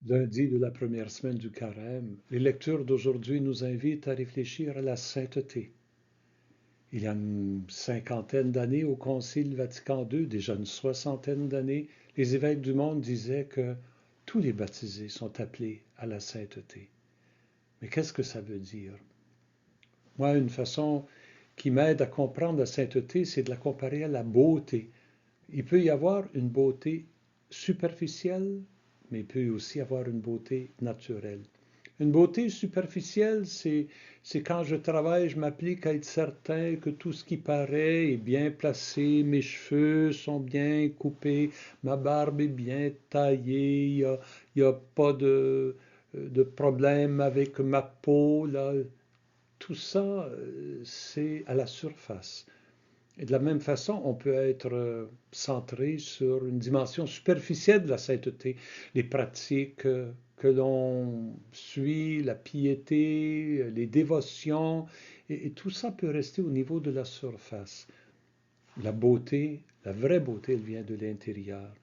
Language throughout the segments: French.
Lundi de la première semaine du Carême, les lectures d'aujourd'hui nous invitent à réfléchir à la sainteté. Il y a une cinquantaine d'années, au Concile Vatican II, déjà une soixantaine d'années, les évêques du monde disaient que tous les baptisés sont appelés à la sainteté. Mais qu'est-ce que ça veut dire? Moi, une façon qui m'aide à comprendre la sainteté, c'est de la comparer à la beauté. Il peut y avoir une beauté superficielle, mais il peut aussi avoir une beauté naturelle. Une beauté superficielle, c'est quand je travaille, je m'applique à être certain que tout ce qui paraît est bien placé, mes cheveux sont bien coupés, ma barbe est bien taillée, il y a pas de problème avec ma peau, là. Tout ça, c'est à la surface. Et de la même façon, on peut être centré sur une dimension superficielle de la sainteté, les pratiques que l'on suit, la piété, les dévotions, et tout ça peut rester au niveau de la surface. La beauté, la vraie beauté, elle vient de l'intérieur.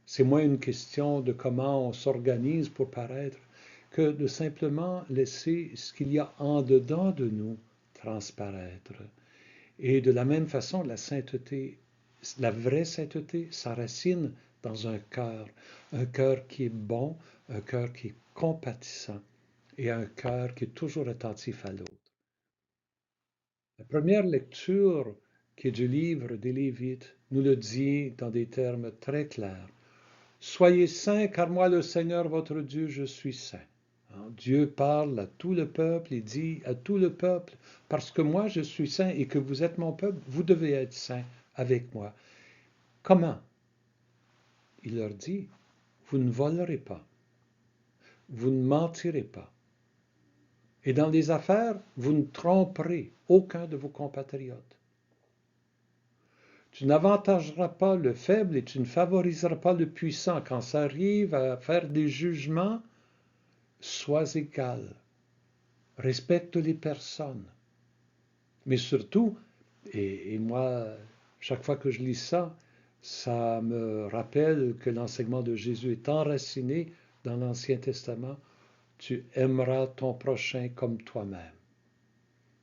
C'est moins une question de comment on s'organise pour paraître que de simplement laisser ce qu'il y a en dedans de nous transparaître. Et de la même façon, la sainteté, la vraie sainteté, s'enracine dans un cœur qui est bon, un cœur qui est compatissant et un cœur qui est toujours attentif à l'autre. La première lecture qui est du livre des Lévites nous le dit dans des termes très clairs. Soyez saints, car moi, le Seigneur votre Dieu, je suis saint. Dieu parle à tout le peuple et dit à tout le peuple, parce que moi je suis saint et que vous êtes mon peuple, vous devez être saints avec moi. Comment? Il leur dit, vous ne volerez pas, vous ne mentirez pas. Et dans les affaires, vous ne tromperez aucun de vos compatriotes. Tu n'avantageras pas le faible et tu ne favoriseras pas le puissant. Quand ça arrive à faire des jugements, sois égal. Respecte les personnes. Mais surtout, et moi, chaque fois que je lis ça, ça me rappelle que l'enseignement de Jésus est enraciné dans l'Ancien Testament. Tu aimeras ton prochain comme toi-même.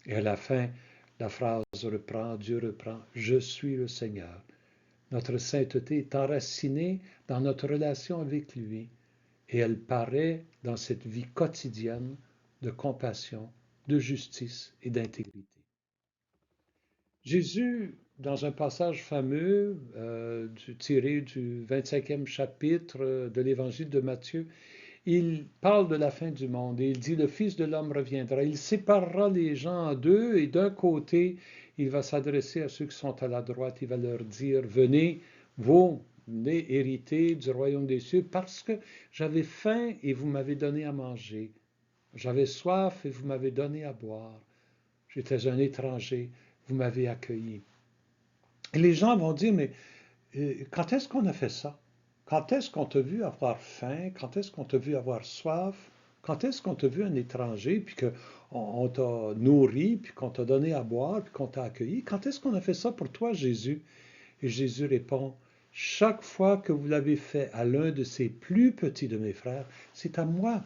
Et à la fin, la phrase reprend, Dieu reprend, je suis le Seigneur. Notre sainteté est enracinée dans notre relation avec lui et elle paraît dans cette vie quotidienne de compassion, de justice et d'intégrité. Jésus, dans un passage fameux tiré du 25e chapitre de l'évangile de Matthieu, il parle de la fin du monde et il dit, le Fils de l'homme reviendra. Il séparera les gens en deux et d'un côté, il va s'adresser à ceux qui sont à la droite. Il va leur dire, venez, venez hériter du royaume des cieux parce que j'avais faim et vous m'avez donné à manger. J'avais soif et vous m'avez donné à boire. J'étais un étranger, vous m'avez accueilli. Et les gens vont dire, mais quand est-ce qu'on a fait ça? Quand est-ce qu'on t'a vu avoir faim? Quand est-ce qu'on t'a vu avoir soif? Quand est-ce qu'on t'a vu un étranger, puis qu'on t'a nourri, puis qu'on t'a donné à boire, puis qu'on t'a accueilli? Quand est-ce qu'on a fait ça pour toi, Jésus? Et Jésus répond, chaque fois que vous l'avez fait à l'un de ces plus petits de mes frères, c'est à moi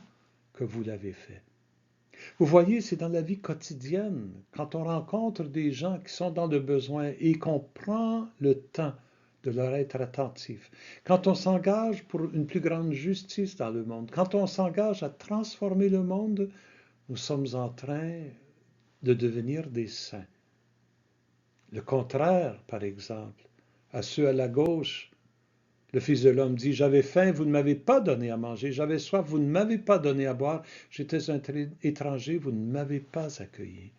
que vous l'avez fait. Vous voyez, c'est dans la vie quotidienne, quand on rencontre des gens qui sont dans le besoin et qu'on prend le temps de leur être attentif, quand on s'engage pour une plus grande justice dans le monde, quand on s'engage à transformer le monde, nous sommes en train de devenir des saints. Le contraire, par exemple, à ceux à la gauche, le Fils de l'homme dit, j'avais faim, vous ne m'avez pas donné à manger, j'avais soif, vous ne m'avez pas donné à boire, j'étais un étranger, vous ne m'avez pas accueilli.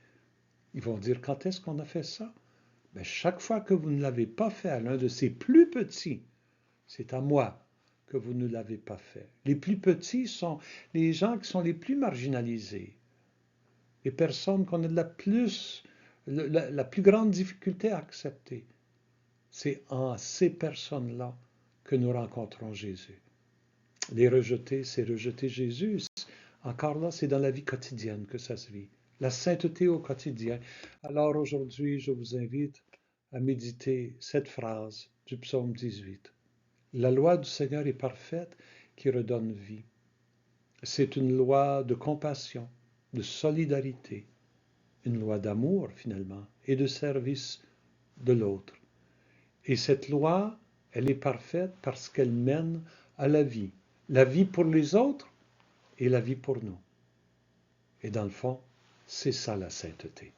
Ils vont dire, quand est-ce qu'on a fait ça? Ben, chaque fois que vous ne l'avez pas fait à l'un de ces plus petits, c'est à moi que vous ne l'avez pas fait. Les plus petits sont les gens qui sont les plus marginalisés, les personnes qu'on a la plus grande difficulté à accepter. C'est en ces personnes-là que nous rencontrons Jésus. Les rejeter, c'est rejeter Jésus. Encore là, c'est dans la vie quotidienne que ça se vit. La sainteté au quotidien. Alors aujourd'hui, je vous invite à méditer cette phrase du psaume 18. La loi du Seigneur est parfaite qui redonne vie. c'est une loi de compassion, de solidarité, une loi d'amour finalement, et de service de l'autre. Et cette loi, elle est parfaite parce qu'elle mène à la vie pour les autres et la vie pour nous. Et dans le fond, c'est ça la sainteté.